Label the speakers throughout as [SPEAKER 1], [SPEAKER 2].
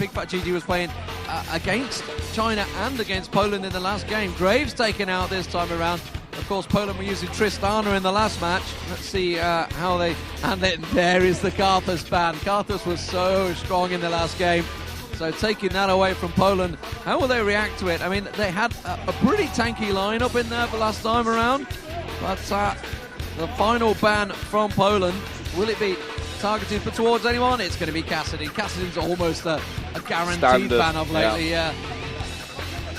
[SPEAKER 1] Big Fat GG was playing against China and against Poland in the last game. Graves taken out this time around. Of course, Poland were using Tristana in the last match. Let's see how they... And then there is the Karthus ban. Karthus was so strong in the last game. So taking that away from Poland, how will they react to it? I mean, they had a pretty tanky lineup in there for last time around. But the final ban from Poland, will it be targeted towards anyone? It's going to be Cassidy. Cassidy's almost a guaranteed
[SPEAKER 2] Standard
[SPEAKER 1] ban of lately, yeah.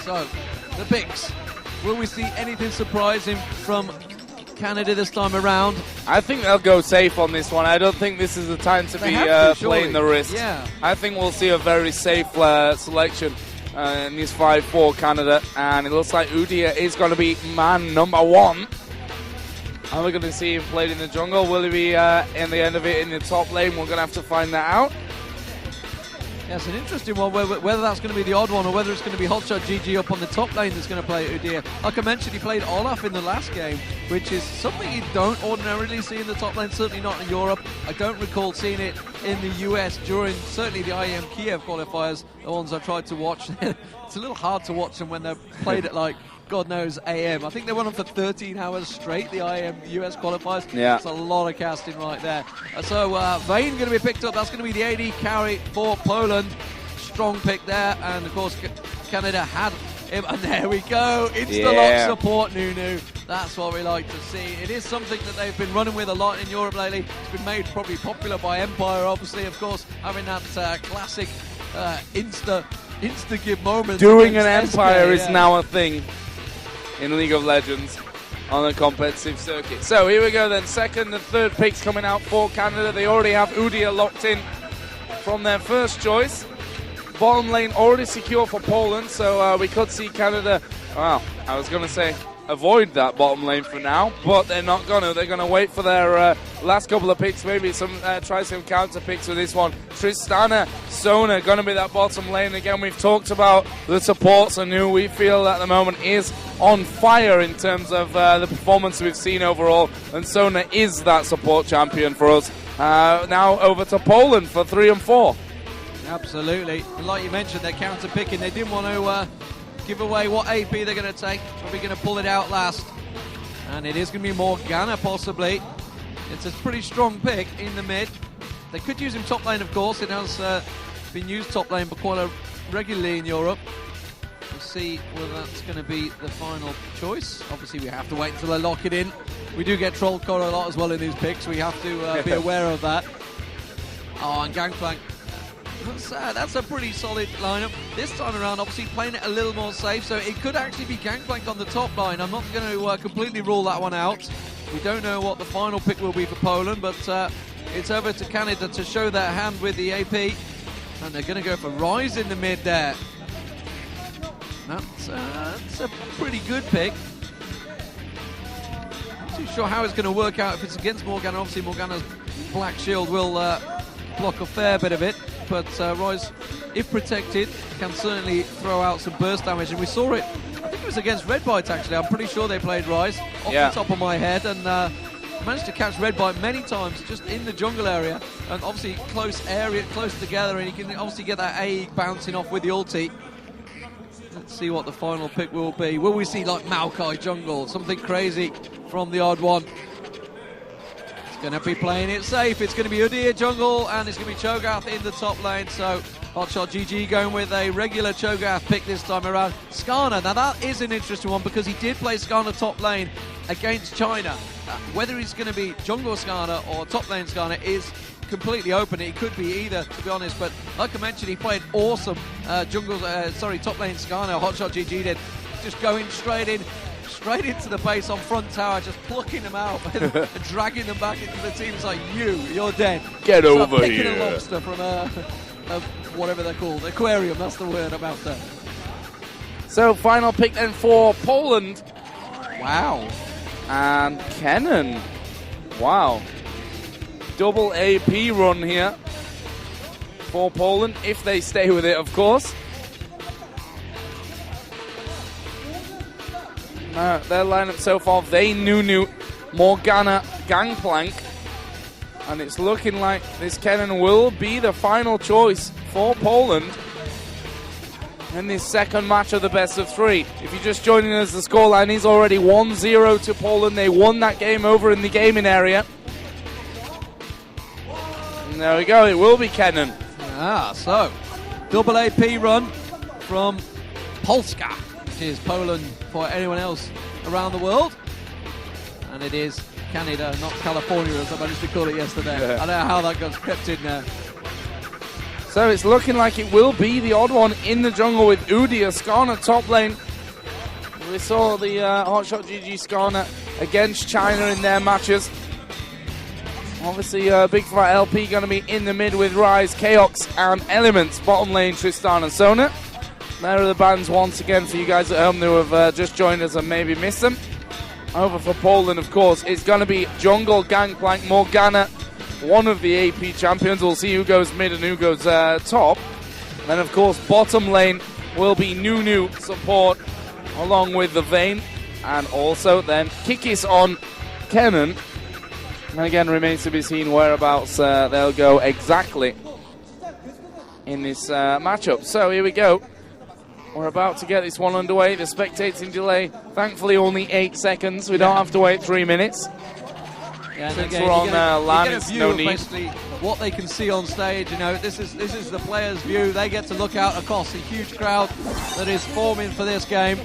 [SPEAKER 1] So, the picks. Will we see anything surprising from Canada this time around?
[SPEAKER 2] I think they'll go safe on this one. I don't think this is the time to be playing the risk.
[SPEAKER 1] Yeah.
[SPEAKER 2] I think we'll see a very safe selection in this 5-4 Canada. And it looks like Udia is going to be man number 1. Are we going to see him played in the jungle? Will he be in the end of it in the top lane? We're going to have to find that out.
[SPEAKER 1] Yeah, it's an interesting one, whether that's going to be the odd one or whether it's going to be Hotshot GG up on the top lane that's going to play Udia. Like I mentioned, he played Olaf in the last game, which is something you don't ordinarily see in the top lane, certainly not in Europe. I don't recall seeing it in the US during certainly the IEM Kiev qualifiers, the ones I tried to watch. It's a little hard to watch them when they're played at like God knows AM. I think they went on for 13 hours straight, the IM US qualifiers.
[SPEAKER 2] Yeah.
[SPEAKER 1] That's a lot of casting right there. So Vayne going to be picked up. That's going to be the AD carry for Poland. Strong pick there. And of course, Canada had him. And there we go. Insta-lock support, Nunu. That's what we like to see. It is something that they've been running with a lot in Europe lately. It's been made probably popular by Empire, obviously, of course, having that classic insta-give moment.
[SPEAKER 2] Doing an Empire is now a thing in League of Legends on a competitive circuit. So here we go then, second and third picks coming out for Canada. They already have Udia locked in from their first choice. Bottom lane already secure for Poland, so we could see Canada, well, I was going to say avoid that bottom lane for now, but they're not going to. They're going to wait for their last couple of picks, maybe try some counter picks with this one. Tristana, Sona, going to be that bottom lane. Again, we've talked about the supports and who we feel at the moment is on fire in terms of the performance we've seen overall, and Sona is that support champion for us. Now over to Poland for 3 and 4.
[SPEAKER 1] Absolutely. And like you mentioned, they're counter picking. They didn't want to give away what AP they're going to take. Probably going to pull it out last. And it is going to be Morgana, possibly. It's a pretty strong pick in the mid. They could use him top lane, of course. It has been used top lane but quite regularly in Europe. We'll see whether that's going to be the final choice. Obviously, we have to wait until they lock it in. We do get trolled quite a lot as well in these picks. We have to be aware of that. Oh, and Gangplank. That's a pretty solid lineup. This time around, obviously playing it a little more safe, so it could actually be Gangplank on the top line. I'm not going to completely rule that one out. We don't know what the final pick will be for Poland, but it's over to Canada to show their hand with the AP. And they're going to go for Rise in the mid there. That's a pretty good pick. Not too sure how it's going to work out if it's against Morgana. Obviously, Morgana's Black Shield will block a fair bit of it. But Rise, if protected, can certainly throw out some burst damage. And we saw it, I think it was against Redbite actually. I'm pretty sure they played Rise off the top of my head. And managed to catch Redbite many times just in the jungle area. And obviously close together. And you can obviously get that A bouncing off with the ulti. Let's see what the final pick will be. Will we see like Maokai jungle? Something crazy from the odd one. Going to be playing it safe. It's going to be Udia jungle and it's going to be Cho'Gath in the top lane. So Hotshot GG going with a regular Cho'Gath pick this time around. Skarner, now that is an interesting one because he did play Skarner top lane against China. Whether he's going to be jungle Skarner or top lane Skarner is completely open. It could be either, to be honest, but like I mentioned, he played awesome top lane Skarner. Hotshot GG did, just going straight into the base on front tower, just plucking them out and dragging them back into the team. It's like, you're dead.
[SPEAKER 2] Get
[SPEAKER 1] it's
[SPEAKER 2] over
[SPEAKER 1] like
[SPEAKER 2] here.
[SPEAKER 1] Picking a lobster from a whatever they're called, aquarium. That's the word I'm after.
[SPEAKER 2] So final pick then for Poland.
[SPEAKER 1] Wow.
[SPEAKER 2] And Kennen. Wow. Double AP run here for Poland, if they stay with it, of course. Their lineup so far, Vayne, Nunu, Morgana, Gangplank. And it's looking like this Kennen will be the final choice for Poland. in this second match of the best of three. If you're just joining us, the scoreline is already 1-0 to Poland. They won that game over in the gaming area. And there we go, it will be Kennen.
[SPEAKER 1] So double AP run from Polska, which is Poland for anyone else around the world. And it is Canada, not California, as I managed to call it yesterday.
[SPEAKER 2] Yeah.
[SPEAKER 1] I don't know how that got crept in there.
[SPEAKER 2] So it's looking like it will be the odd one in the jungle with Udi Ascana top lane. We saw the Hotshot GG Ascana against China in their matches. Obviously, Big Fight LP going to be in the mid with Rise, Chaos, and Elements. Bottom lane, Tristan and Sona. There are the bands once again for you guys at home who have just joined us and maybe missed them. Over for Poland, of course, it's going to be Jungle, Gangplank, Morgana, one of the AP champions. We'll see who goes mid and who goes top. Then, of course, bottom lane will be Nunu support along with the Vayne. And also then Kikis on Kennen. And again, remains to be seen whereabouts they'll go exactly in this matchup. So here we go. We're about to get this one underway. The spectating delay, thankfully, only 8 seconds. We don't have to wait 3 minutes.
[SPEAKER 1] Yeah,
[SPEAKER 2] Since
[SPEAKER 1] again,
[SPEAKER 2] we're on LAN,
[SPEAKER 1] it's
[SPEAKER 2] no need.
[SPEAKER 1] Basically, what they can see on stage. You know, this is the players' view. They get to look out across the huge crowd that is forming for this game.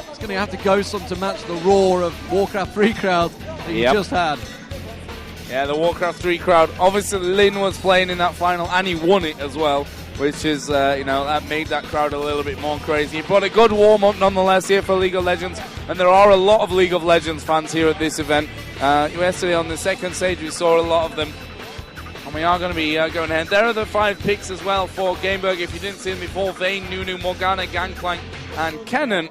[SPEAKER 1] It's going to have to go some to match the roar of Warcraft 3 crowd that you just had.
[SPEAKER 2] Yeah, the Warcraft 3 crowd. Obviously, Lin was playing in that final, and he won it as well, which is, that made that crowd a little bit more crazy. But a good warm-up nonetheless here for League of Legends, and there are a lot of League of Legends fans here at this event. Yesterday on the second stage, we saw a lot of them, and we are going to be going ahead. There are the 5 picks as well for Gameberg. If you didn't see them before, Vayne, Nunu, Morgana, Gangplank, and Kennen.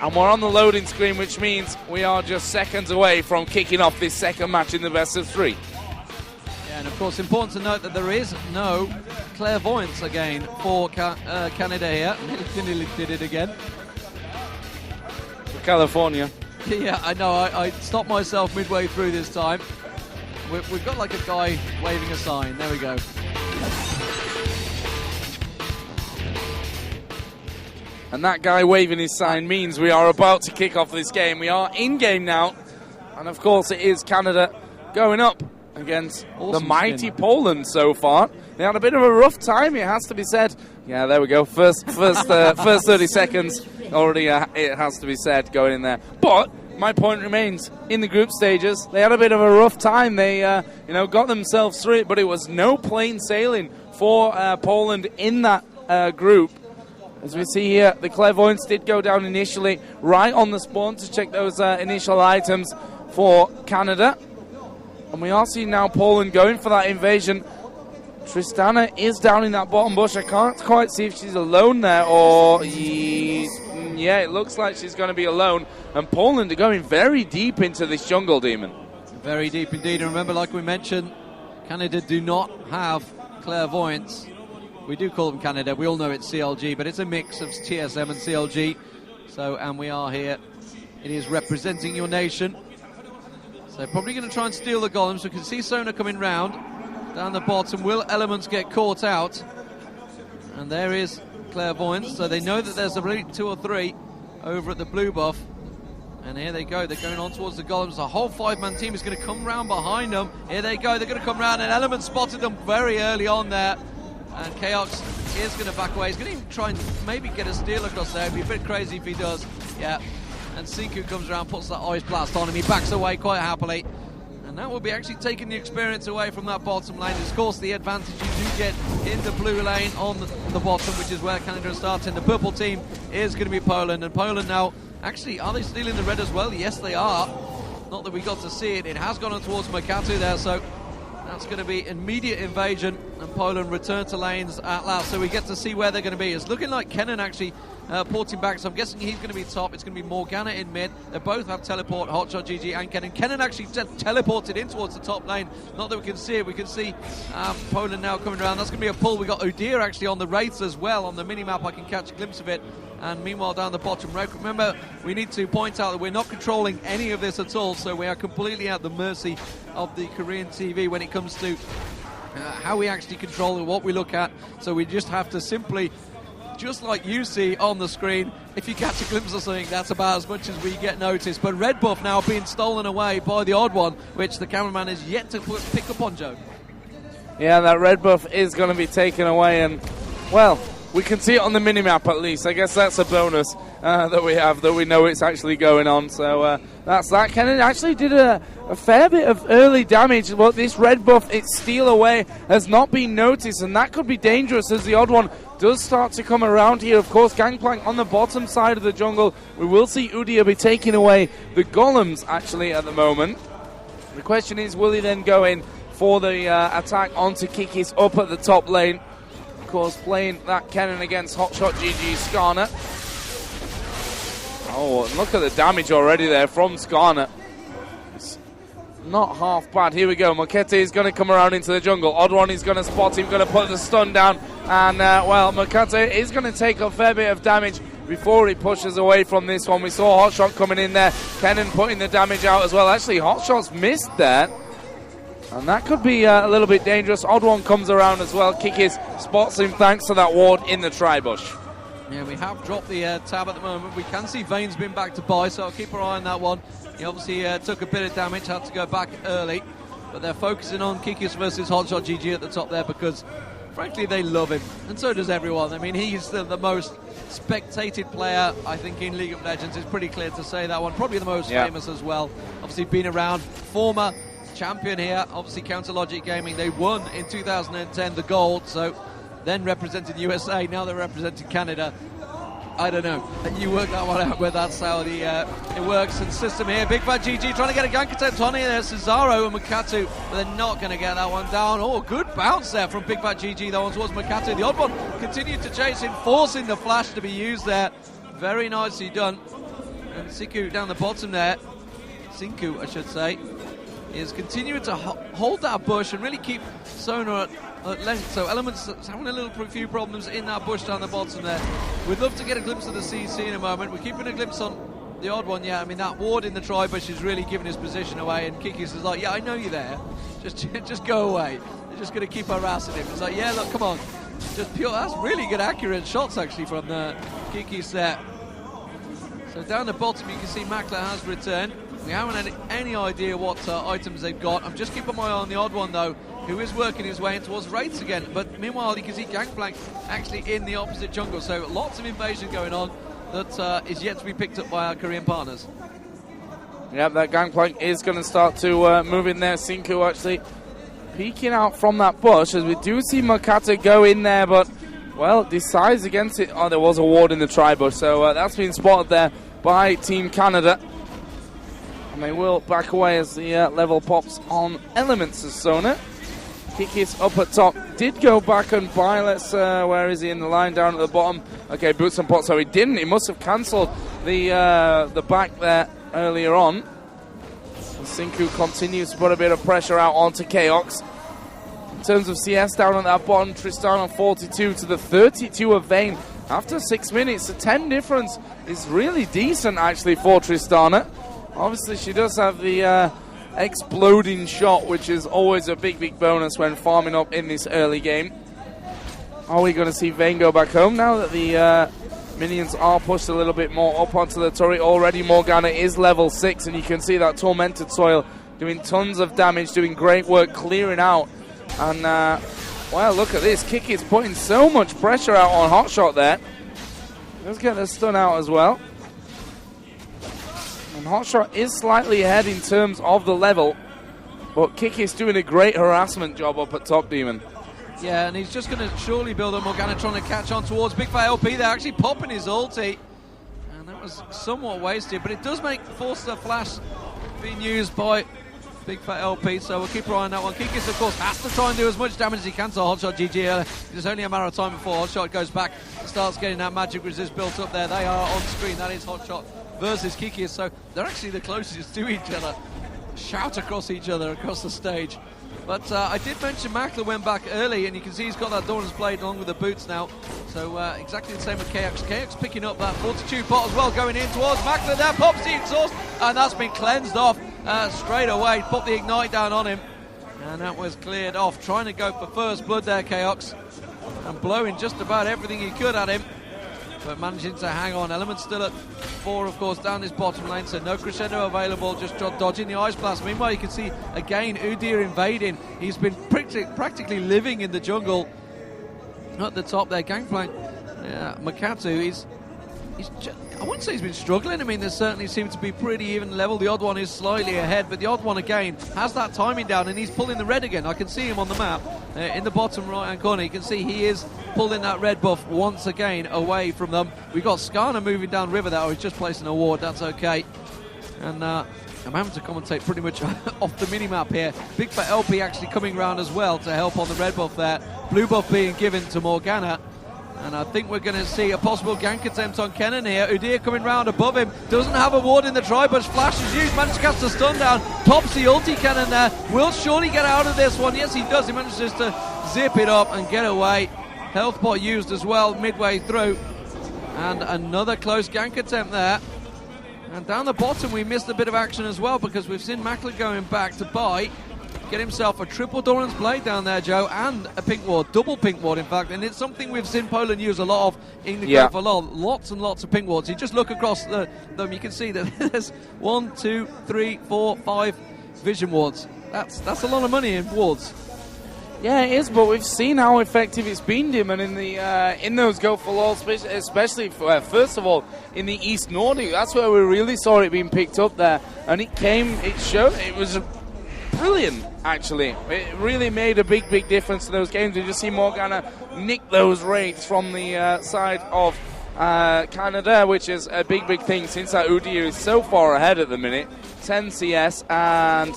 [SPEAKER 2] And we're on the loading screen, which means we are just seconds away from kicking off this second match in the best of 3.
[SPEAKER 1] Yeah, and of course, important to note that there is no clairvoyance again for Canada here. Nearly did it again.
[SPEAKER 2] For California.
[SPEAKER 1] Yeah, I know. I stopped myself midway through this time. We've got like a guy waving a sign. There we go.
[SPEAKER 2] And that guy waving his sign means we are about to kick off this game. We are in-game now. And of course it is Canada going up against the mighty Poland so far. They had a bit of a rough time, it has to be said. Yeah, there we go. First 30 seconds already, it has to be said, going in there. But my point remains, in the group stages, they had a bit of a rough time. They got themselves through it, but it was no plain sailing for Poland in that group. As we see here, the Clairvoyance did go down initially right on the spawn to check those initial items for Canada. And we are seeing now Poland going for that invasion. Tristana is down in that bottom bush. I can't quite see if she's alone there or... Yeah, it looks like she's going to be alone. And Poland are going very deep into this jungle, Demon.
[SPEAKER 1] Very deep indeed. And remember, like we mentioned, Canada do not have Clairvoyance. We do call them Canada. We all know it's CLG, but it's a mix of TSM and CLG. So, and we are here. It is representing your nation. So probably going to try and steal the golems. We can see Sona coming round down the bottom. Will Elements get caught out? And there is Clairvoyance. So they know that there's a 2 or 3 over at the blue buff. And here they go. They're going on towards the golems. The whole 5-man team is going to come round behind them. Here they go. They're going to come round, and Elements spotted them very early on there. And Chaos is going to back away. He's going to even try and maybe get a steal across there. It'd be a bit crazy if he does. Yeah. And Sinku comes around, puts that Ice Blast on him. He backs away quite happily. And that will be actually taking the experience away from that bottom lane. Of course, the advantage you do get in the blue lane on the bottom, which is where Canada is starting. The purple team is going to be Poland. And Poland now, actually, are they stealing the red as well? Yes, they are. Not that we got to see it. It has gone on towards Makatu there, so that's going to be immediate invasion, and Poland return to lanes at last. So we get to see where they're going to be. It's looking like Kennen actually porting back, so I'm guessing he's going to be top. It's going to be Morgana in mid. They both have teleport, Hotshot GG and Kennen. Kennen actually teleported in towards the top lane. Not that we can see it. We can see Poland now coming around. That's going to be a pull. We got Udyr actually on the Wraiths as well. On the mini-map, I can catch a glimpse of it. And meanwhile, down the bottom row, remember, we need to point out that we're not controlling any of this at all, so we are completely at the mercy of the Korean TV when it comes to how we actually control and what we look at. So we just have to simply just like you see on the screen. If you catch a glimpse of something, that's about as much as we get noticed. But red buff now being stolen away by the odd one, which the cameraman is yet to pick up on, Joe.
[SPEAKER 2] Yeah, that red buff is going to be taken away, and, well, we can see it on the minimap at least. I guess that's a bonus that we have, that we know it's actually going on. So that's that. Kennen actually did a fair bit of early damage, but this red buff, its steal away, has not been noticed, and that could be dangerous as the odd one does start to come around here. Of course, Gangplank on the bottom side of the jungle. We will see Udyr be taking away the golems, actually, at the moment. The question is, will he then go in for the attack onto Kikis up at the top lane? Of course, playing that Kennen against Hotshot GG Skarner. Oh, and look at the damage already there from Skarner. It's not half bad. Here we go. Mokete is going to come around into the jungle. Oddron is going to spot him, going to put the stun down. And, well, Mokete is going to take a fair bit of damage before he pushes away from this one. We saw Hotshot coming in there. Kennen putting the damage out as well. Actually, Hotshot's missed that. And that could be a little bit dangerous. Odd one comes around as well. Kikis spots him thanks to that ward in the tri-bush.
[SPEAKER 1] Yeah, we have dropped the tab at the moment. We can see Vane's been back to buy, so I'll keep our eye on that one. He obviously took a bit of damage, had to go back early. But they're focusing on Kikis versus Hotshot GG at the top there because, frankly, they love him. And so does everyone. I mean, he's the most spectated player, I think, in League of Legends. It's pretty clear to say that one. Probably the most famous as well. Obviously, been around. Former champion here, obviously Counter Logic Gaming. They won in 2010 the gold, so then represented USA, now they're representing Canada. I don't know. You work that one out, where that's how it works. And system here, Big Fat GG trying to get a gank attempt on here. There's Cesaro and Makatu, but they're not going to get that one down. Oh, good bounce there from Big Fat GG, that one towards Makatu. The odd one continued to chase him, forcing the flash to be used there. Very nicely done. And Siku down the bottom there, Sinku I should say, is continuing to hold that bush and really keep Sona at length. So Elements having a few problems in that bush down the bottom there. We'd love to get a glimpse of the CC in a moment. We're keeping a glimpse on the odd one, yeah. I mean, that ward in the tri-bush is really giving his position away, and Kikis is like, yeah, I know you're there. Just go away. They're just going to keep harassing him. It's like, yeah, look, come on. Just pure. That's really good, accurate shots, actually, from the Kikis there. So down the bottom, you can see Makler has returned. We haven't had any idea what items they've got. I'm just keeping my eye on the odd one, though, who is working his way in towards Wraiths again. But meanwhile, you can see Gangplank actually in the opposite jungle. So lots of invasion going on that is yet to be picked up by our Korean partners.
[SPEAKER 2] Yep, that Gangplank is going to start to move in there. Sinku actually peeking out from that bush, as we do see Makata go in there, but, well, decides against it. Oh, there was a ward in the tri-bush, so that's been spotted there by Team Canada. And they will back away as the level pops on Elements' Sona. Kikis up at top. Did go back and buy. Where is he in the line down at the bottom? Okay, Boots and Pots. So he didn't. He must have cancelled the back there earlier on. And Sinku continues to put a bit of pressure out onto Chaos. In terms of CS down on that bottom, Tristana 42 to the 32 of Vayne. After 6 minutes, the 10 difference is really decent actually for Tristana. Obviously, she does have the exploding shot, which is always a big bonus when farming up in this early game. Are we going to see Vayne go back home now that the minions are pushed a little bit more up onto the turret? Already Morgana is level 6, and you can see that Tormented Soil doing tons of damage, doing great work clearing out. And, well, look at this. Kiki is putting so much pressure out on Hotshot there. Let's get the stun out as well. And Hotshot is slightly ahead in terms of the level, but Kiki's doing a great harassment job up at top, Demon.
[SPEAKER 1] Yeah, and he's just going to surely build up. Morgana trying to catch on towards Big Fat LP. They're actually popping his ulti, and that was somewhat wasted, but it does force the flash being used by Big Fat LP, so we'll keep our eye on that one. Kikis, of course, has to try and do as much damage as he can to Hotshot GG. It's only a matter of time before Hotshot goes back and starts getting that magic resist built up there. They are on screen. That is Hotshot versus Kikis, so they're actually the closest to each other. Shout across each other across the stage. But I did mention Makler went back early, and you can see he's got that Doran's Blade along with the boots now. So exactly the same with KX. KX picking up that Fortitude pot as well, going in towards Makler. There pops the exhaust, and that's been cleansed off straight away. Put the ignite down on him, and that was cleared off. Trying to go for first blood there, KX, and blowing just about everything he could at him. but managing to hang on. Element still at 4, of course, down this bottom lane, so no Crescendo available, just dodging the Ice Blast. Meanwhile, you can see, again, Udyr invading. He's been practically living in the jungle at the top there. Gangplank, yeah, Makatu, he's just, I wouldn't say he's been struggling. I mean, there certainly seems to be pretty even level. The odd one is slightly ahead, but the odd one, again, has that timing down, and he's pulling the red again. I can see him on the map in the bottom right-hand corner. You can see he is pulling that red buff once again away from them. We've got Skarner moving down river there. He's just placing a ward. That's okay. And I'm having to commentate pretty much off the mini-map here. Big Fat LP actually coming round as well to help on the red buff there. Blue buff being given to Morgana. And I think we're going to see a possible gank attempt on Kennen here. Udyr coming round above him. Doesn't have a ward in the Tri-Bush. Flash is used. Manages to cast a stun down. Pops the ulti Kennen there. Will surely get out of this one. Yes, he does. He manages to zip it up and get away. Health pot used as well midway through. And another close gank attempt there. And down the bottom, we missed a bit of action as well because we've seen Mackler going back to buy. Get himself a triple Doran's Blade down there, Joe, and a pink ward, double pink ward, in fact, and it's something we've seen Poland use a lot of in the game for long. Lots and lots of pink wards. You just look across them, you can see that there's 1, 2, 3, 4, 5 vision wards. That's a lot of money in wards.
[SPEAKER 2] Yeah, it is, but we've seen how effective it's been, Dimon, in those go for all, especially first of all in the East Nordic. That's where we really saw it being picked up there, and it showed. It was brilliant, actually. It really made a big difference to those games. We just see Morgana nick those rates from the side of Canada, which is a big thing since that Udyr is so far ahead at the minute. 10 CS, and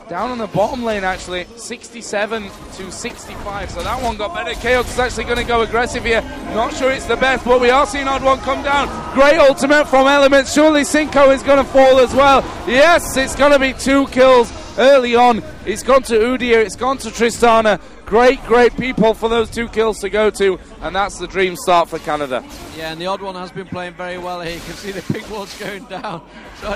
[SPEAKER 2] down on the bottom lane, actually, 67 to 65. So that one got better. Chaos is actually going to go aggressive here. Not sure it's the best, but we are seeing Odd One come down. Great ultimate from Element. Surely Cinco is going to fall as well. Yes, it's going to be 2 kills early on. It's gone to Udyr, it's gone to Tristana. Great people for those 2 kills to go to, and that's the dream start for Canada.
[SPEAKER 1] Yeah, and the Odd One has been playing very well here. You can see the pink wards going down. So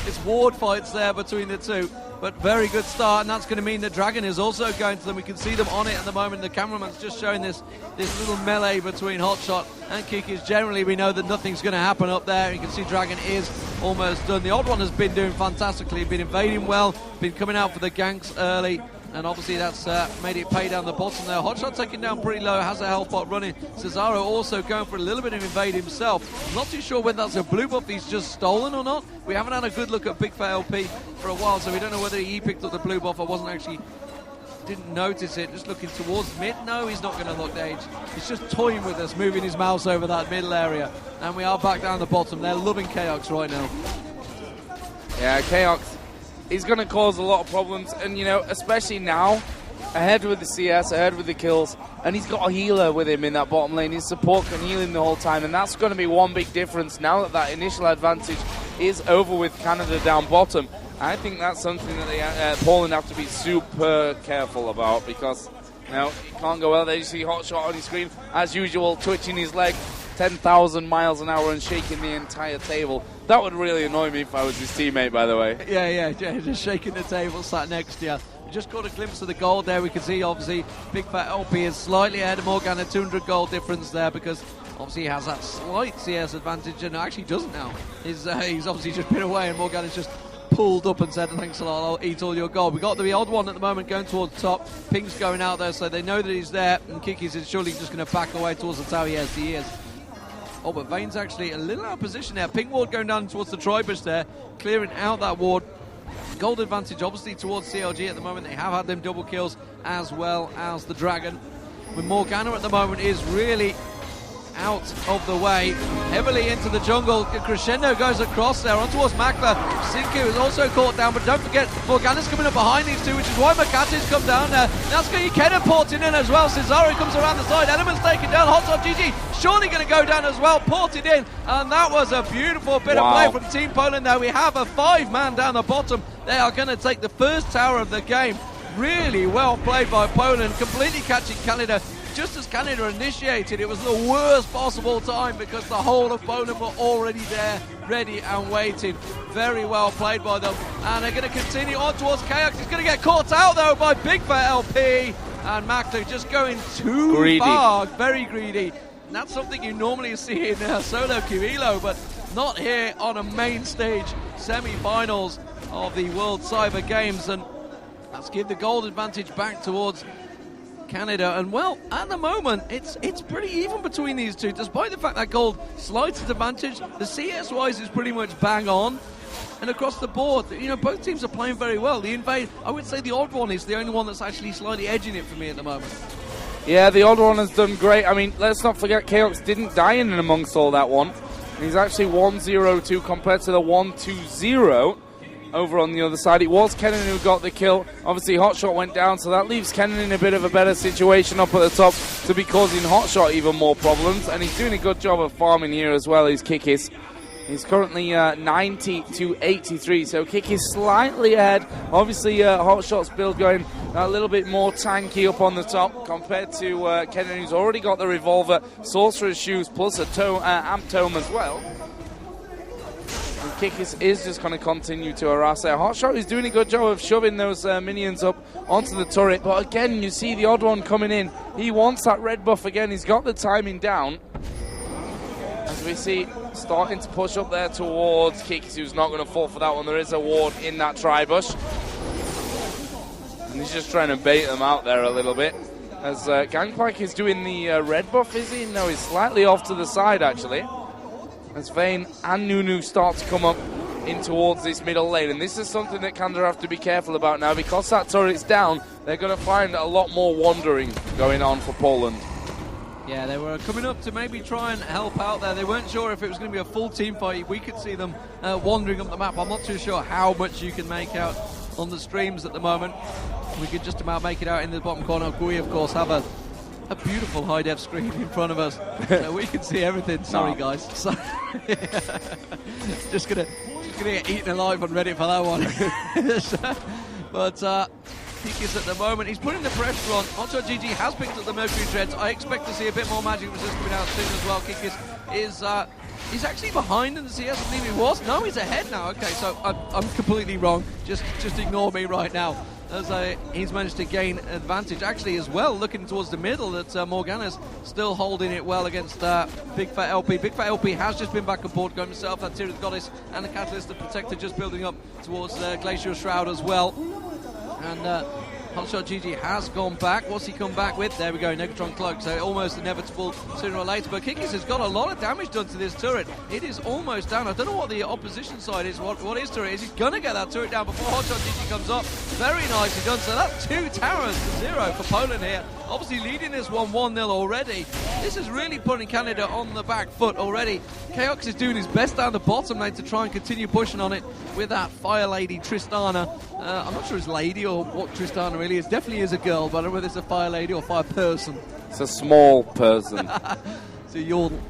[SPEAKER 1] it's ward fights there between the two, but very good start, and that's going to mean that Dragon is also going to them. We can see them on it at the moment. The cameraman's just showing this little melee between Hotshot and Kikis. Generally, we know that nothing's going to happen up there. You can see Dragon is almost done. The Odd One has been doing fantastically, been invading well, been coming out for the ganks early, and obviously that's made it pay down the bottom there. Hotshot taking down pretty low, has a health pot running. Cesaro also going for a little bit of invade himself. I'm not too sure whether that's a blue buff he's just stolen or not. We haven't had a good look at Big Fat LP for a while, so we don't know whether he picked up the blue buff. Didn't notice it, just looking towards mid. No, he's not going to look there. He's just toying with us, moving his mouse over that middle area. And we are back down the bottom. They're loving Chaos right now.
[SPEAKER 2] Yeah, Chaos is going to cause a lot of problems, and especially now, ahead with the CS, ahead with the kills, and he's got a healer with him in that bottom lane. His support can heal him the whole time, and that's going to be one big difference now that initial advantage is over with Canada down bottom. I think that's something that Poland have to be super careful about, because it can't go well. There you see Hotshot on his screen, as usual, twitching his leg 10,000 miles an hour and shaking the entire table. That would really annoy me if I was his teammate, by the way. Yeah,
[SPEAKER 1] just shaking the table, sat next to you. We just got a glimpse of the gold there. We can see, obviously, Big Fat LP is slightly ahead of Morgana, 200 gold difference there, because obviously he has that slight CS advantage, and actually doesn't now. He's obviously just been away, and Morgana's just pulled up and said, thanks a lot, I'll eat all your gold. We've got the Odd One at the moment going towards the top. Pink's going out there, so they know that he's there, and Kikis is surely just going to back away towards the tower. Yes, he is. Oh, but Vane's actually a little out of position there. Pink ward going down towards the Tri-Bush there, clearing out that ward. Gold advantage, obviously, towards CLG at the moment. They have had them double kills as well as the Dragon. With Morgana at the moment is really out of the way, heavily into the jungle. Crescendo goes across there on towards Makler. Sinku is also caught down, but don't forget Morgana's coming up behind these two, which is why Makati's come down there. That's going to be Kennen porting in as well. Cesaro comes around the side, Element's taken down. Hotshot GG surely going to go down as well, ported in, and that was a beautiful bit of play from Team Poland there. We have a 5-man down the bottom. They are going to take the first tower of the game. Really well played by Poland, completely catching Canada. Just as Canada initiated, it was the worst possible time because the whole of Poland were already there, ready and waiting. Very well played by them. And they're going to continue on towards Chaos. He's going to get caught out, though, by Big Fat LP. And Makler just going too far. Very greedy. that's something you normally see in solo queue elo, but not here on a main stage semi-finals of the World Cyber Games. And let's give the gold advantage back towards Canada. And well, at the moment it's pretty even between these two, despite the fact that gold slight advantage. The CS wise is pretty much bang on, and across the board, you know, both teams are playing very well. The Invade, I would say the odd one is the only one that's actually slightly edging it for me at the moment.
[SPEAKER 2] Yeah, the odd one has done great. I mean, let's not forget Chaos didn't die in and amongst all that one. He's actually 1-0-2 compared to the 1-2-0 over on the other side. It was Kenan who got the kill. Obviously, Hotshot went down, so that leaves Kenan in a bit of a better situation up at the top to be causing Hotshot even more problems. And he's doing a good job of farming here as well. His Kikis. He's currently 90 to 83, so Kik is slightly ahead. Obviously, Hotshot's build going a little bit more tanky up on the top compared to Kenan, who's already got the Revolver, Sorcerer's Shoes, plus a Amp Tome as well. And Kikis is just going to continue to harass there. Hotshot is doing a good job of shoving those minions up onto the turret, but again, you see the odd one coming in. He wants that red buff again. He's got the timing down. As we see, starting to push up there towards Kikis, who's not going to fall for that one. There is a ward in that tri-bush. And he's just trying to bait them out there a little bit. As Gangplank is doing the red buff, is he? No, he's slightly off to the side, actually. As Vayne and Nunu start to come up in towards this middle lane. And this is something that Canada have to be careful about now. Because that turret's down, they're going to find a lot more wandering going on for Poland.
[SPEAKER 1] Yeah, they were coming up to maybe try and help out there. They weren't sure if it was going to be a full team fight. We could see them wandering up the map. I'm not too sure how much you can make out on the streams at the moment. We could just about make it out in the bottom corner. We, of course, have a beautiful high-def screen in front of us. So we can see everything. Sorry, guys. So just gonna get eaten alive on Reddit for that one. But Kikis at the moment, he's putting the pressure on. Hotshot GG has picked up the Mercury Dreads. I expect to see a bit more magic resist coming out soon as well. Kikis is he's actually behind in the CS. I believe he was. No, he's ahead now. Okay, so I'm completely wrong. Just ignore me right now. As he's managed to gain advantage actually as well, looking towards the middle, that Morgana's still holding it well against Big Fat LP. Big Fat LP has just been back and forth, going himself, that Tear of the Goddess and the Catalyst, the Protector just building up towards Glacial Shroud as well. And Hotshot GG has gone back. What's he come back with? There we go, Negatron Cloak. So almost inevitable sooner or later. But Kikis has got a lot of damage done to this turret. It is almost down. I don't know what the opposition side is. What his turret is. He's going to get that turret down before Hotshot GG comes up. Very nicely done. So that's 2 towers to 0 for Poland here. Obviously leading this one 1-0 already. This is really putting Canada on the back foot already. Chaos is doing his best down the bottom lane to try and continue pushing on it with that Fire Lady Tristana. I'm not sure it's lady or what Tristana really is. Definitely is a girl, but I don't know whether it's a fire lady or fire person.
[SPEAKER 2] It's a small person.
[SPEAKER 1] It's a yodel.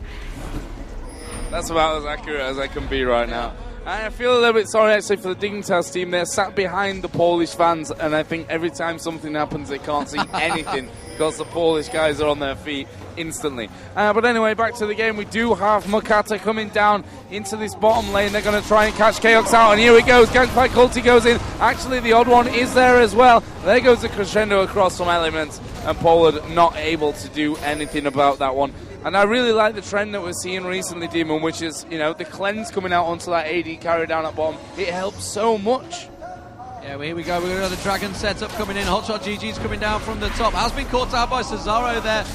[SPEAKER 2] That's about as accurate as I can be right now. And I feel a little bit sorry actually for the Dignitas team. They're sat behind the Polish fans, and I think every time something happens they can't see anything because the Polish guys are on their feet instantly. But anyway, back to the game. We do have Mokata coming down into this bottom lane. They're going to try and catch Chaos out, and here he goes. Gangplank ulti goes in. Actually, the odd one is there as well. There goes the crescendo across some elements, and Poland not able to do anything about that one. And I really like the trend that we're seeing recently, Demon, which is, you know, the cleanse coming out onto that AD carry down at bottom. It helps so much.
[SPEAKER 1] Yeah, well, here we go. We've got the Dragon setup coming in. Hotshot GG's coming down from the top. Has been caught out by Cesaro there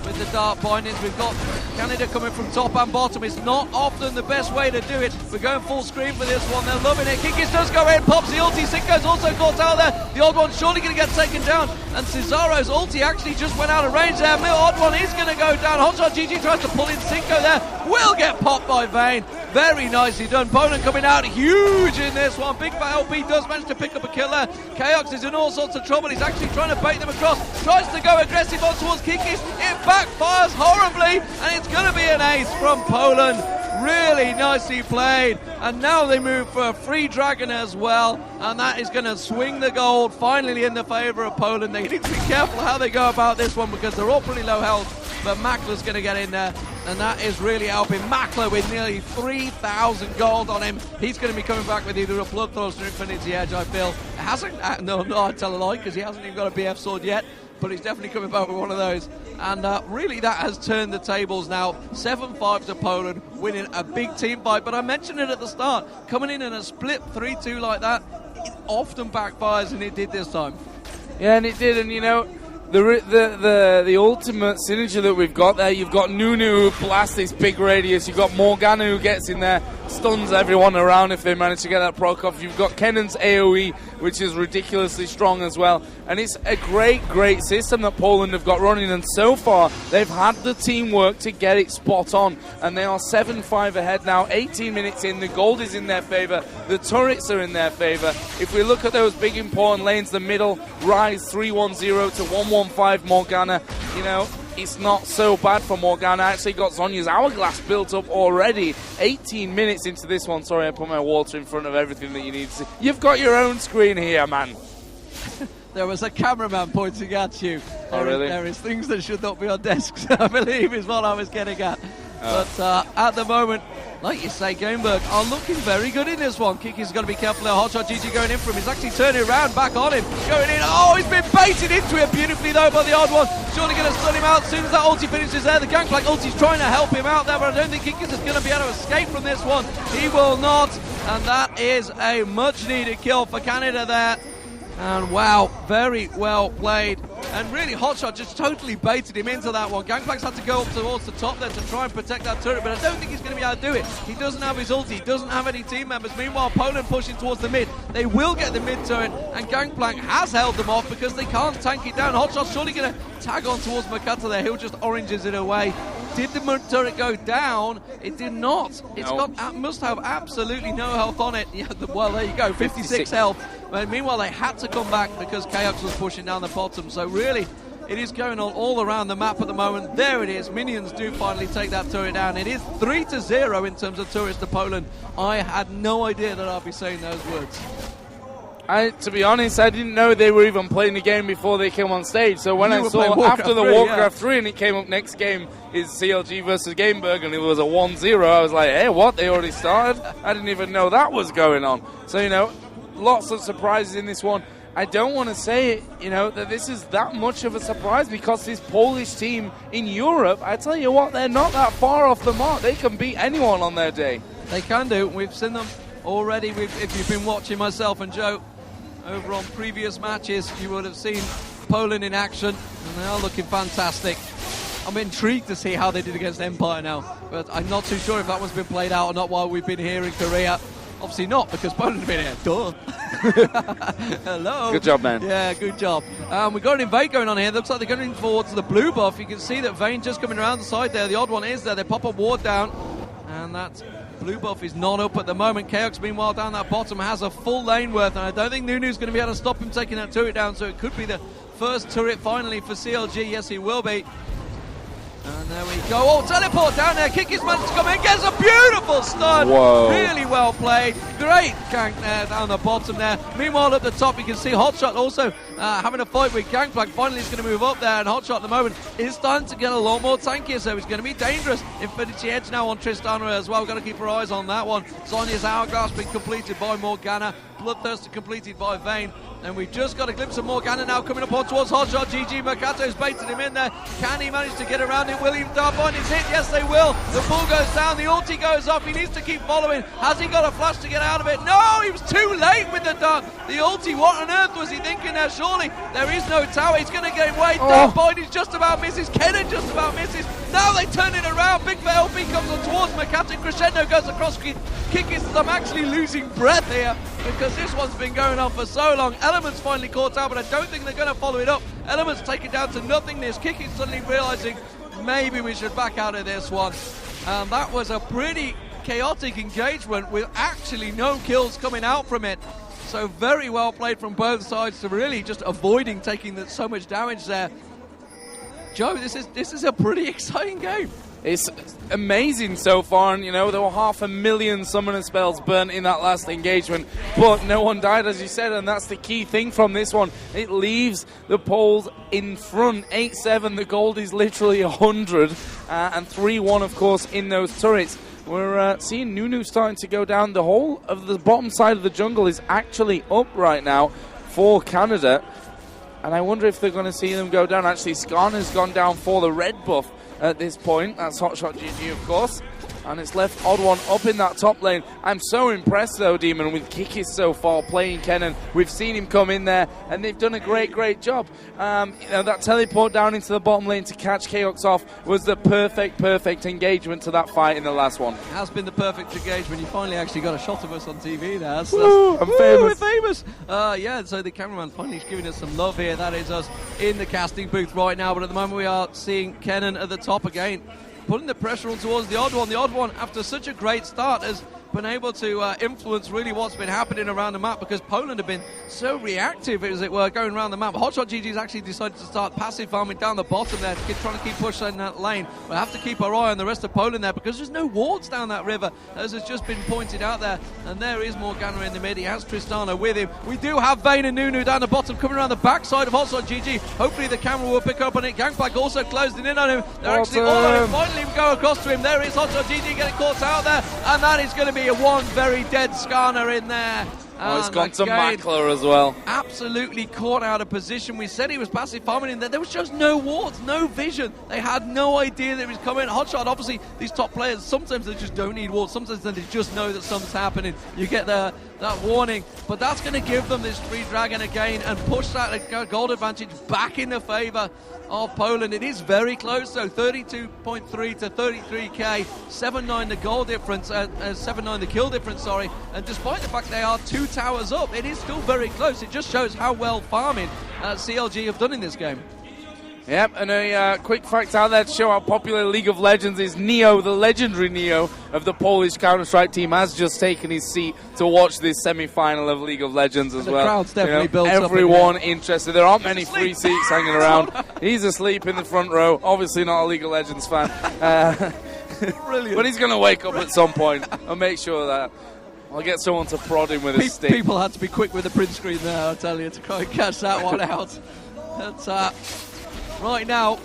[SPEAKER 1] with the dark bindings. We've got Canada coming from top and bottom. It's not often the best way to do it. We're going full screen for this one. They're loving it. Kikis does go in, pops the ulti. Cinco's also caught out there. The odd one's surely going to get taken down. And Cesaro's ulti actually just went out of range there. The odd one is going to go down. Hotshot GG tries to pull in Cinco there. Will get popped by Vayne. Very nicely done. Poland coming out huge in this one. Big Fat LP does manage to pick up a killer. Chaos is in all sorts of trouble. He's actually trying to bait them across. Tries to go aggressive on towards Kikis. It backfires horribly. And it's going to be an ace from Poland. Really nicely played. And now they move for a free dragon as well. And that is going to swing the gold finally in the favour of Poland. They need to be careful how they go about this one because they're all pretty low health. But Makla's going to get in there, and that is really helping. Makla with nearly 3,000 gold on him. He's going to be coming back with either a Bloodthirster or Infinity Edge, I feel. No, I tell a lie, because he hasn't even got a BF sword yet. but he's definitely coming back with one of those. And really that has turned the tables now. 7-5 to Poland, winning a big team fight. But I mentioned it at the start, coming in a split 3-2 like that, it often backfires, and it did this time.
[SPEAKER 2] Yeah, and it did, and you know, the ultimate synergy that we've got there, you've got Nunu who blasts this big radius, you've got Morgana who gets in there, stuns everyone around if they manage to get that proc off, you've got Kennan's AoE, which is ridiculously strong as well, and it's a great system that Poland have got running, and so far they've had the teamwork to get it spot on, and they are 7-5 ahead now, 18 minutes in, the gold is in their favour, the turrets are in their favour. If we look at those big important lanes, the middle, Rise 3-1-0 to 1-1-5 Morgana, you know, it's not so bad for Morgana. Actually got Zonya's hourglass built up already. 18 minutes into this one. Sorry, I put my water in front of everything that you need to see. You've got your own screen here, man.
[SPEAKER 1] There was a cameraman pointing at you.
[SPEAKER 2] Oh, really?
[SPEAKER 1] There is things that should not be on desks, I believe, is what I was getting at. But at the moment, like you say, Gameberg are looking very good in this one. Kiki's got to be careful there. Hotshot GG going in for him. He's actually turning around, back on him. Going in. Oh, he's been baited into it beautifully, though, by the odd one. Surely going to stun him out as soon as that ulti finishes there. The Gangplank ulti's trying to help him out there, but I don't think Kikis is going to be able to escape from this one. He will not. And that is a much-needed kill for Canada there. And wow, very well played. And really, Hotshot just totally baited him into that one. Gangplank's had to go up towards the top there to try and protect that turret, but I don't think he's going to be able to do it. He doesn't have his ulti, he doesn't have any team members. Meanwhile, Poland pushing towards the mid. They will get the mid turret, and Gangplank has held them off because they can't tank it down. Hotshot's surely going to tag on towards Makata there. He'll just oranges it away. Did the mid turret go down? It did not. It's got must have absolutely no health on it. Yeah, well, there you go, 56 health. But meanwhile, they had to come back because Chaos was pushing down the bottom. So really, it is going on all around the map at the moment. There it is. Minions do finally take that turret down. It is 3-0 in terms of turrets to Poland. I had no idea that I'd be saying those words.
[SPEAKER 2] To be honest, I didn't know they were even playing the game before they came on stage. So when I saw after the Warcraft 3 and it came up, next game is CLG versus Gameberg, and it was a 1-0, I was like, hey, what? They already started? I didn't even know that was going on. So, you know, lots of surprises in this one. I don't want to say, you know, that this is that much of a surprise because this Polish team in Europe, I tell you what, they're not that far off the mark. They can beat anyone on their day. They
[SPEAKER 1] can do. We've seen them already. If you've been watching myself and Joe over on previous matches, you would have seen Poland in action, and they are looking fantastic. I'm intrigued to see how they did against Empire now, but I'm not too sure if that one's been played out or not while we've been here in Korea. Obviously not, because Poland have been here. Duh. Hello.
[SPEAKER 2] Good job, man.
[SPEAKER 1] Yeah, good job. We've got an invade going on here. Looks like they're going towards the blue buff. You can see that Vayne just coming around the side there. The odd one is there. They pop a ward down, and that blue buff is not up at the moment. Chaos, meanwhile, down that bottom has a full lane worth, and I don't think Nunu's going to be able to stop him taking that turret down, so it could be the first turret finally for CLG. Yes, he will be. And there we go. Oh, teleport down there. Kikis managed to come in. Gets a beautiful stun.
[SPEAKER 2] Whoa.
[SPEAKER 1] Really well played. Great gank there down the bottom there. Meanwhile, at the top, you can see Hotshot also having a fight with Gangplank. Finally, he's going to move up there. And Hotshot at the moment is starting to get a lot more tankier, so it's going to be dangerous. Infinity Edge now on Tristana as well. We've got to keep our eyes on that one. Zonya's Hourglass being completed by Morgana. Bloodthirster completed by Vayne. And we've just got a glimpse of Morgana now coming up on towards Hotshot. GG Makato's baited him in there. Can he manage to get around it? Will he find his hit? Yes, they will. The bull goes down. The ulti goes off. He needs to keep following. Has he got a flash to get out of it? No, he was too late with the dart. The ulti, what on earth was he thinking there? Surely there is no tower. He's going to get way down. Boyd just about misses. Kennen just about misses. Now they turn it around. Big LP comes on towards Makato. Crescendo goes across. Kikis, I'm actually losing breath here because this one's been going on for so long. Elements finally caught out, but I don't think they're going to follow it up. Elements take it down to nothingness. Kikis suddenly realizing maybe we should back out of this one. And that was a pretty chaotic engagement with actually no kills coming out from it. So very well played from both sides to really just avoiding taking so much damage there. Joe, this is a pretty exciting game.
[SPEAKER 2] It's amazing so far, and you know, there were 500,000 summoner spells burnt in that last engagement, but no one died, as you said, and that's the key thing from this one. It leaves the Poles in front, 8-7, the gold is literally 100, and 3-1, of course, in those turrets. We're seeing Nunu starting to go down. The whole of the bottom side of the jungle is actually up right now for Canada. and I wonder if they're going to see them go down. Actually, Skarner's gone down for the red buff at this point. That's Hotshot GG, of course. And it's left Odd One up in that top lane. I'm so impressed, though, Demon, with Kikis so far playing Kennen. We've seen him come in there, and they've done a great job. That teleport down into the bottom lane to catch Chaos off was the perfect engagement to that fight in the last one. It
[SPEAKER 1] has been the perfect engagement. You finally actually got a shot of us on TV there.
[SPEAKER 2] I'm famous.
[SPEAKER 1] We're famous. So the cameraman finally is giving us some love here. That is us in the casting booth right now. But at the moment, we are seeing Kennen at the top again, putting the pressure on towards the Odd One. The Odd One, after such a great start, has been able to influence really what's been happening around the map, because Poland have been so reactive, as it were, going around the map. Hotshot GG's actually decided to start passive farming down the bottom there, trying to keep pushing that lane. We'll have to keep our eye on the rest of Poland there, because there's no wards down that river, as has just been pointed out there. And there is Morgana in the mid. He has Tristana with him. We do have Vayne and Nunu down the bottom, coming around the backside of Hotshot GG. Hopefully the camera will pick up on it. Gangplank also closing in on him. They're actually all on him. Finally we go across to him. There is Hotshot GG getting caught out there, and that is going to be a one very dead Skarner in there.
[SPEAKER 2] It's gone to Mackler as well.
[SPEAKER 1] Absolutely caught out of position. We said he was passive farming in there. There was just no wards, no vision. They had no idea that he was coming. Hotshot, obviously, these top players, sometimes they just don't need wards. Sometimes they just know that something's happening. You get that warning. But that's going to give them this free dragon again and push that gold advantage back in the favour of Poland. It is very close, though. 32.3 to 33k. 7-9 the goal difference, 7-9 the kill difference, sorry. And despite the fact they are 2 towers up, it is still very close. It just shows how well farming CLG have done in this game.
[SPEAKER 2] Yep, and a quick fact out there to show how popular League of Legends is. Neo, the legendary Neo of the Polish Counter-Strike team, has just taken his seat to watch this semi-final of League of Legends as well.
[SPEAKER 1] The crowd's definitely built up.
[SPEAKER 2] Everyone interested. There aren't many free seats hanging around. He's asleep in the front row. Obviously not a League of Legends fan.
[SPEAKER 1] Brilliant.
[SPEAKER 2] But he's going to wake up at some point and make sure that I'll get someone to prod him with a stick.
[SPEAKER 1] People had to be quick with the print screen there, I'll tell you, to try and catch that one out. That's right now,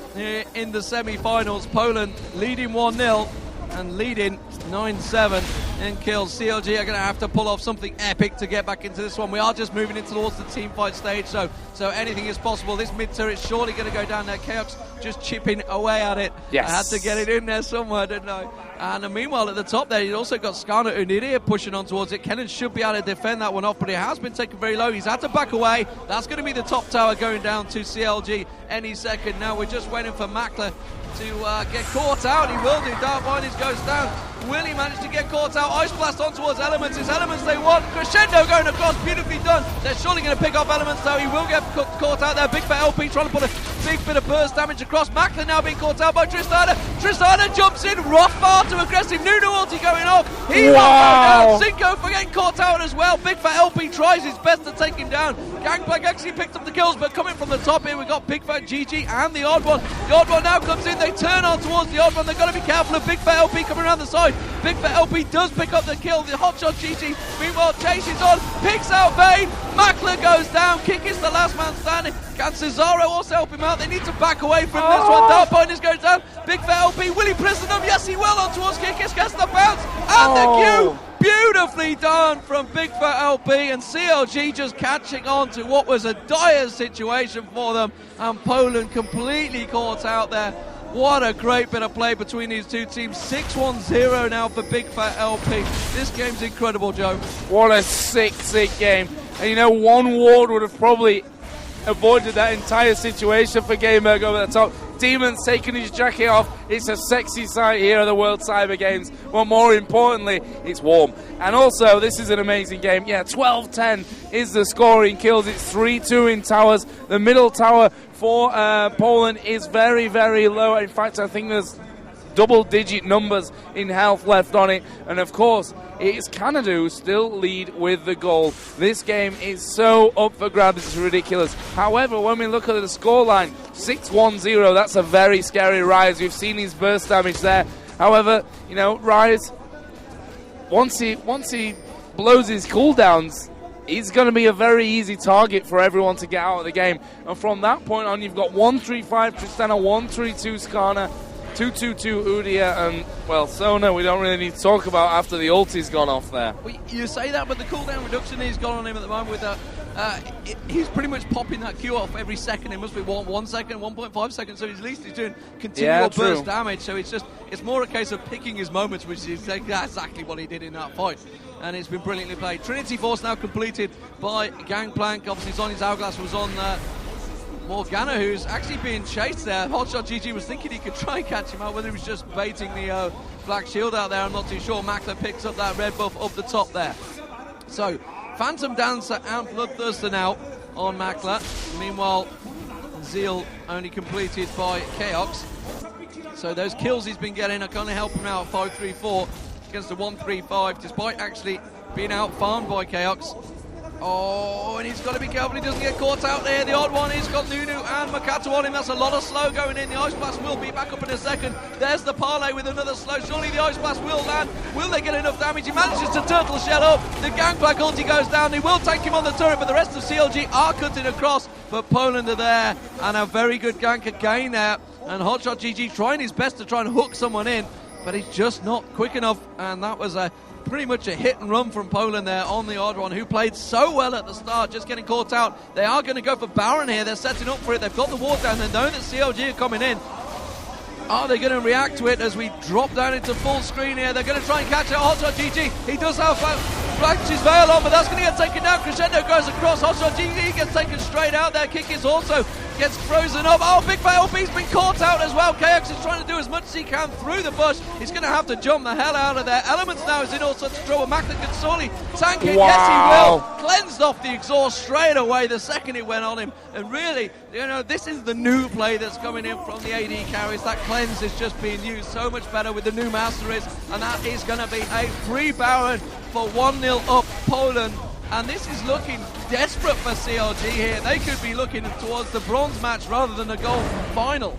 [SPEAKER 1] in the semi-finals, Poland leading 1-0 and leading 9-7 in kills. CLG are going to have to pull off something epic to get back into this one. We are just moving in towards the team fight stage, so anything is possible. This mid-turret's surely going to go down there. Chaos just chipping away at it.
[SPEAKER 2] Yes.
[SPEAKER 1] I had to get it in there somewhere, didn't I? And meanwhile, at the top there, you've also got Skarner Unidia pushing on towards it. Kennen should be able to defend that one off, but it has been taken very low. He's had to back away. That's going to be the top tower going down to CLG any second. Now we're just waiting for Mackler to get caught out. He will do. Dark Bindings goes down. Will he manage to get caught out? Ice Blast on towards Elements. It's Elements they want. Crescendo going across. Beautifully done. They're surely going to pick up Elements, though. He will get caught out there. Big Fat LP trying to put a big bit of burst damage across. Mackler now being caught out by Tristana. Tristana jumps in. Rothbar too aggressive. Nunu ulti going off. He will go down. Cinco for getting caught out as well. Big Fat LP tries his best to take him down. Gangplank actually picked up the kills, but coming from the top here, we've got Big Fat GG and the Odd One. The Odd One now comes in. They turn on towards the Odd One. They've got to be careful of Big Fat LP coming around the side. Big Fat LP does pick up the kill. The Hotshot GG, meanwhile, chases on, picks out Vayne. Mackler goes down. Kick is the last man standing. Can Cesaro also help him out? They need to back away from this one. Dark Binders goes down. Big Fat LP, will he prison them? Yes, he will on towards Kikis. Gets the bounce. And the Q. Beautifully done from Big Fat LP, and CLG just catching on to what was a dire situation for them, and Poland completely caught out there. What a great bit of play between these two teams. 6-1-0 now for Big Fat LP. This game's incredible, Joe.
[SPEAKER 2] What a sick game. And you know, one ward would have probably avoided that entire situation for Gameberg over the top. Demon's taking his jacket off. It's a sexy sight here at the World Cyber Games. But more importantly, it's warm. And also, this is an amazing game. Yeah, 12-10 is the score in kills. It's 3-2 in towers. The middle tower for Poland is very, very low. In fact, I think there's double-digit numbers in health left on it. And of course, it's Canada who still lead with the goal. This game is so up for grabs, it's ridiculous. However, when we look at the scoreline, 6-1-0, that's a very scary Rise. We've seen his burst damage there. However, you know, Rise, once he blows his cooldowns, he's going to be a very easy target for everyone to get out of the game. And from that point on, you've got 1-3-5 Tristana, 1-3-2 Skarner, 2-2-2 Udia, and, well, Sona we don't really need to talk about after the ulti's gone off there.
[SPEAKER 1] Well, you say that, but the cooldown reduction he's got on him at the moment with that he's pretty much popping that Q off every second. It must be 1 second, 1.5 seconds. So at least he's doing continual burst damage. So it's more a case of picking his moments, which is exactly what he did in that fight. And it's been brilliantly played. Trinity Force now completed by Gangplank. Obviously, Zony's Hourglass was on Morgana, who's actually being chased there. Hotshot GG was thinking he could try and catch him out, whether he was just baiting the Black Shield out there. I'm not too sure. Makler picks up that red buff up the top there. So, Phantom Dancer and Bloodthirster now on Makler. Meanwhile, Zeal only completed by Chaos. So those kills he's been getting are going to help him out. 5-3-4 against the 1-3-5, despite actually being out-farmed by Chaos. Oh, and he's got to be careful he doesn't get caught out there. The odd one, he's got Nunu and Makato on him. That's a lot of slow going in. The Ice Blast will be back up in a second. There's the parlay with another slow. Surely the Ice Blast will land. Will they get enough damage? He manages to turtle shell up. The Gangplank ulti goes down. He will take him on the turret, but the rest of CLG are cutting across. But Poland are there, and a very good gank again there. And Hotshot GG trying his best to try and hook someone in, but he's just not quick enough. And that was pretty much a hit and run from Poland there on the odd one, who played so well at the start, just getting caught out. They are going to go for Baron here. They're setting up for it. They've got the ward down. They know that CLG are coming in. Are they going to react to it as we drop down into full screen here? They're going to try and catch it. Hotshot GG, he does have Black's Veil on, but that's going to get taken down. Crescendo goes across. Hotshot GG gets taken straight out there. Kick is also gets frozen up. Oh, Big Fat LP's been caught out as well. KX is trying to do as much as he can through the bush. He's going to have to jump the hell out of there. Elements now is in all sorts of trouble. Macklin can sorely tank it.
[SPEAKER 2] Wow.
[SPEAKER 1] Yes, he will. Cleansed off the exhaust straight away the second it went on him. And really, this is the new play that's coming in from the AD carries. That cleanse is just being used so much better with the new Master is, and that is going to be a free Baron for 1-0 up Poland. And this is looking desperate for CLG here. They could be looking towards the bronze match rather than a gold final.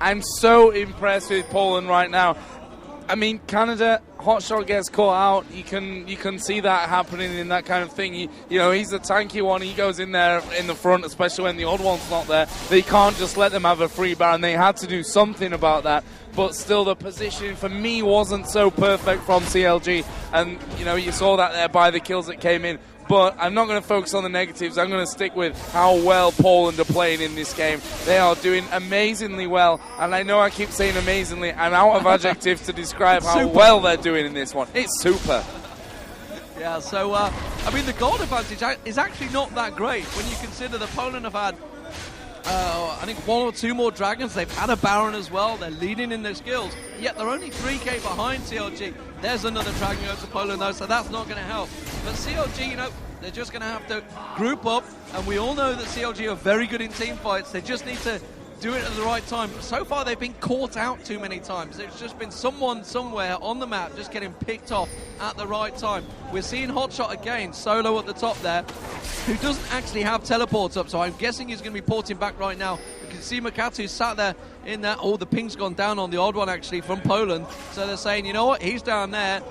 [SPEAKER 2] I'm so impressed with Poland right now. I mean, Canada, Hotshot gets caught out. You can see that happening in that kind of thing. He's the tanky one. He goes in there in the front, especially when the odd one's not there. They can't just let them have a free Baron. They had to do something about that. But still, the positioning for me wasn't so perfect from CLG. And, you saw that there by the kills that came in. But I'm not going to focus on the negatives. I'm going to stick with how well Poland are playing in this game. They are doing amazingly well. And I know I keep saying amazingly. I'm out of adjectives to describe how well they're doing in this one. It's super.
[SPEAKER 1] Yeah, so, the gold advantage is actually not that great when you consider that Poland have had I think 1 or 2 more Dragons. They've had a Baron as well. They're leading in their skills. Yet they're only 3k behind CLG. There's another Dragon going to Poland though, so that's not going to help. But CLG, they're just going to have to group up. And we all know that CLG are very good in team fights. They just need to do it at the right time. So far, they've been caught out too many times. It's just been someone somewhere on the map just getting picked off at the right time. We're seeing Hotshot again, solo at the top there, who doesn't actually have teleports up, so I'm guessing he's going to be porting back right now. You can see Makatu sat there in that. Oh, the ping's gone down on the odd one, actually, from Poland. So they're saying, you know what, he's down there.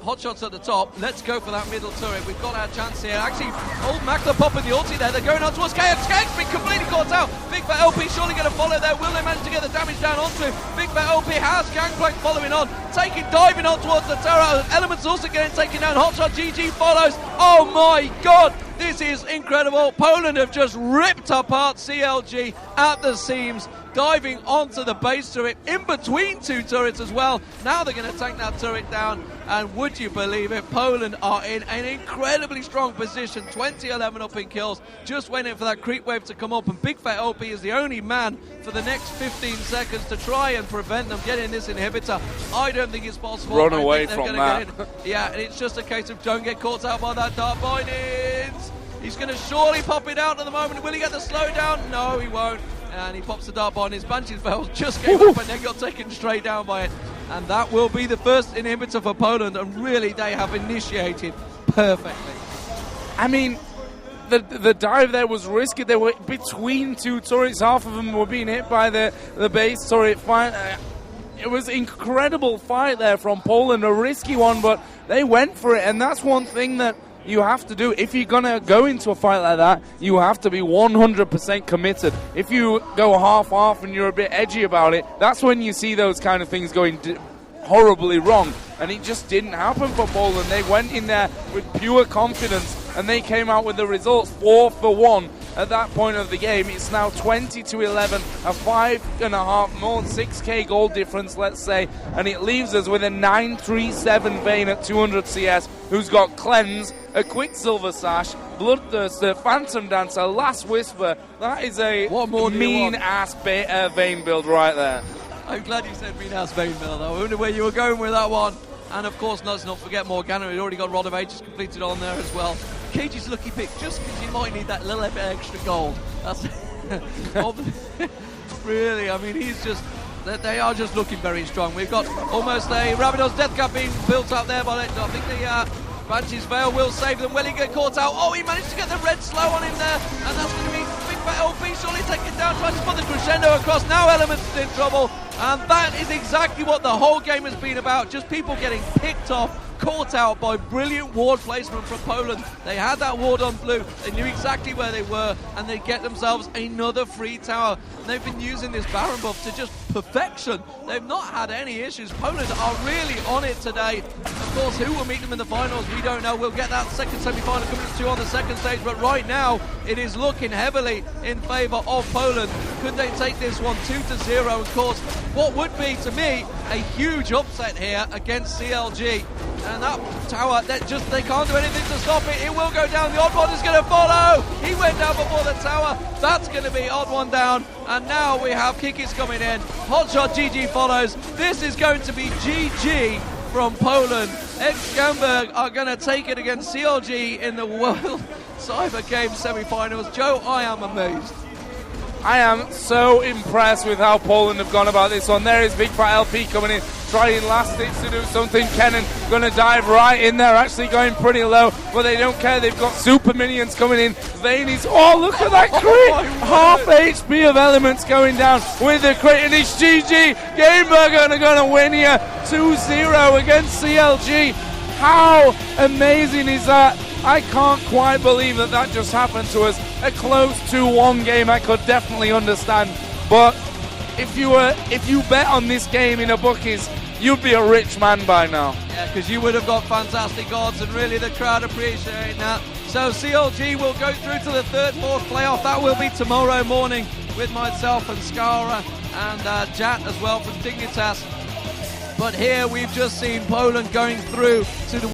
[SPEAKER 1] Hotshot's at the top. Let's go for that middle turret. We've got our chance here. Actually, old Makler popping the ulti there. They're going on towards KX. KX being completely caught out. Big Fat LP surely going to follow there. Will they manage to get the damage down onto him? Big Fat LP has Gangplank following on. Diving on towards the turret. Elements also getting taken down. Hotshot GG follows. Oh my God. This is incredible. Poland have just ripped apart CLG at the seams, diving onto the base turret, in between 2 turrets as well. Now they're going to tank that turret down, and would you believe it, Poland are in an incredibly strong position, 20-11 up in kills, just waiting for that creep wave to come up, and Big Fat LP is the only man for the next 15 seconds to try and prevent them getting this inhibitor. I don't think it's possible.
[SPEAKER 2] Run away from that.
[SPEAKER 1] Yeah, and it's just a case of don't get caught out by that Dark Bindings. He's going to surely pop it out at the moment. Will he get the slowdown? No, he won't. And he pops the dart on his Banshee's Veil, just came up and then got taken straight down by it. And that will be the first inhibitor for Poland, and really they have initiated perfectly.
[SPEAKER 2] I mean, the dive there was risky. They were between 2 turrets. Half of them were being hit by the base turret. It was an incredible fight there from Poland, a risky one, but they went for it. And that's one thing that you have to do. If you're going to go into a fight like that, you have to be 100% committed. If you go half-half and you're a bit edgy about it, that's when you see those kind of things going horribly wrong. And it just didn't happen for Poland. They went in there with pure confidence, and they came out with the results 4-1 at that point of the game. It's now 20-11, a 5.5 more 6k goal difference, let's say, and it leaves us with a 937 Vayne at 200 CS, who's got Cleanse, a Quicksilver Sash, Bloodthirster, Phantom Dancer, Last Whisper. That is a mean-ass Vayne build right there.
[SPEAKER 1] I'm glad you said mean-ass Vayne build. I wonder where you were going with that one. And of course, let's not forget Morgana. He'd already got Rod of Ages completed on there as well. Cage's lucky pick, just because you might need that little bit extra gold. That's really, I mean, they are just looking very strong. We've got almost a Rabadon's Death Cap being built up there, but I think the Banshee's Veil will save them. Will he get caught out? Oh, he managed to get the red slow on him there, and that's going to be big fat LP. Surely taken down, tries to put the crescendo across. Now Element's in trouble, and that is exactly what the whole game has been about. Just people getting picked off, caught out by brilliant ward placement from Poland. They had that ward on blue, they knew exactly where they were, and they get themselves another free tower. And they've been using this Baron buff to just perfection. They've not had any issues. Poland are really on it today. Of course, who will meet them in the finals, we don't know. We'll get that second semi-final coming to on the second stage, but right now it is looking heavily in favour of Poland. Could they take this one 2-0? Of course, what would be, to me, a huge upset here against CLG. And that tower, they can't do anything to stop it. It will go down. The odd one is going to follow. He went down before the tower. That's going to be odd one down. And now we have Kikis coming in. Hotshot GG follows. This is going to be GG from Poland. Ex-Gamberg are going to take it against CLG in the World Cyber Games semi-finals. Joe, I am amazed.
[SPEAKER 2] I am so impressed with how Poland have gone about this one. There is Big Fat LP coming in, trying last hits to do something. Kennen going to dive right in there, actually going pretty low, but they don't care. They've got super minions coming in. Vayne is, oh, look at that crit! Half HP of Elements going down with the crit, and it's GG. Gameburger are going to win here 2-0 against CLG. How amazing is that? I can't quite believe that just happened to us. A close 2-1 game I could definitely understand, but if you bet on this game in a bookies, you'd be a rich man by now.
[SPEAKER 1] Yeah, because you would have got fantastic odds, and really the crowd appreciating that. So CLG will go through to the third, fourth playoff. That will be tomorrow morning with myself and Skara and Jat as well from Dignitas. But here we've just seen Poland going through to the